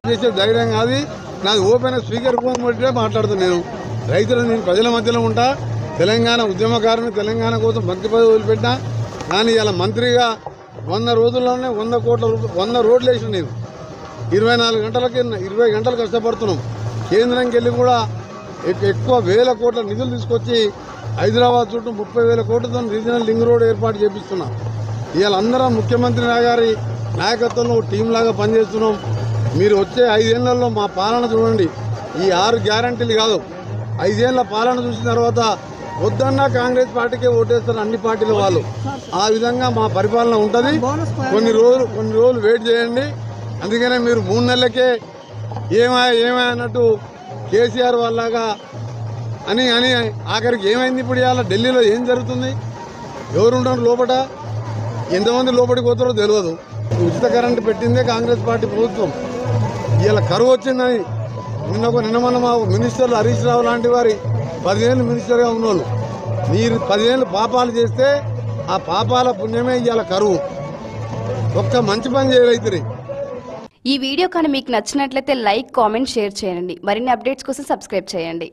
చేసే ధైర్యం కాదు నాది. ఓపెన్ స్పీకర్ ఫోన్ పెట్టి మాట్లాడుతాను. నేను రైతులను, నేను ప్రజల మధ్యలో ఉంటా. తెలంగాణ ఉద్యమకారుని, తెలంగాణ కోసం మంత్రి పదవి వదిలిపెట్టినా. కానీ ఇలా మంత్రిగా 100 రోజుల్లోనే 100 కోట్ల రూపాయలు 100 రోడ్లు వేసిన. నేను 24 గంటలకి 20 గంటలు కష్టపడుతున్నాం. కేంద్రంకి వెళ్ళి కూడా ఎక్కువ వేల కోట్ల నిధులు తీసుకొచ్చి హైదరాబాద్ చుట్టూ 30,000 కోట్లతో రీజనల్ లింక్ రోడ్ ఏర్పాటు చేపిస్తున్నాం. ఇవాళ అందరం ముఖ్యమంత్రి గారి నాయకత్వంలో టీం లాగా పనిచేస్తున్నాం. మీరు వచ్చే 5 ఏళ్లలో మా పాలన చూడండి. ఈ 6 గ్యారంటీలు కాదు, 5 ఏళ్ల పాలన చూసిన తర్వాత వద్దన్నా కాంగ్రెస్ పార్టీకే ఓటేస్తారు అన్ని పార్టీల వాళ్ళు. ఆ విధంగా మా పరిపాలన ఉంటుంది. కొన్ని రోజులు వెయిట్ చేయండి. అందుకనే మీరు 3 నెలలకే ఏమా అన్నట్టు కేసీఆర్ వాళ్ళగా అని ఆఖరికి ఏమైంది? ఇప్పుడు ఇవాళ ఢిల్లీలో ఏం జరుగుతుంది? ఎవరుంటారు లోపల? ఎంతమంది లోపలికి పోతారో తెలియదు. ఉచిత కరెంటు పెట్టిందే కాంగ్రెస్ పార్టీ ప్రభుత్వం. ఇవాళ కరువు వచ్చిందని నిన్న మొన్న మా మినిస్టర్లు హరీష్ రావు లాంటి వారి 10 ఏళ్ళు మినిస్టర్గా ఉన్నోళ్ళు, మీరు 10 ఏళ్ళు పాపాలు చేస్తే ఆ పాపాల పుణ్యమే ఇవాళ కరువు. ఒక్క మంచి పని చేయరైతురి. ఈ వీడియో కానీ మీకు నచ్చినట్లయితే లైక్, కామెంట్, షేర్ చేయండి. మరిన్ని అప్డేట్స్ కోసం సబ్స్క్రైబ్ చేయండి.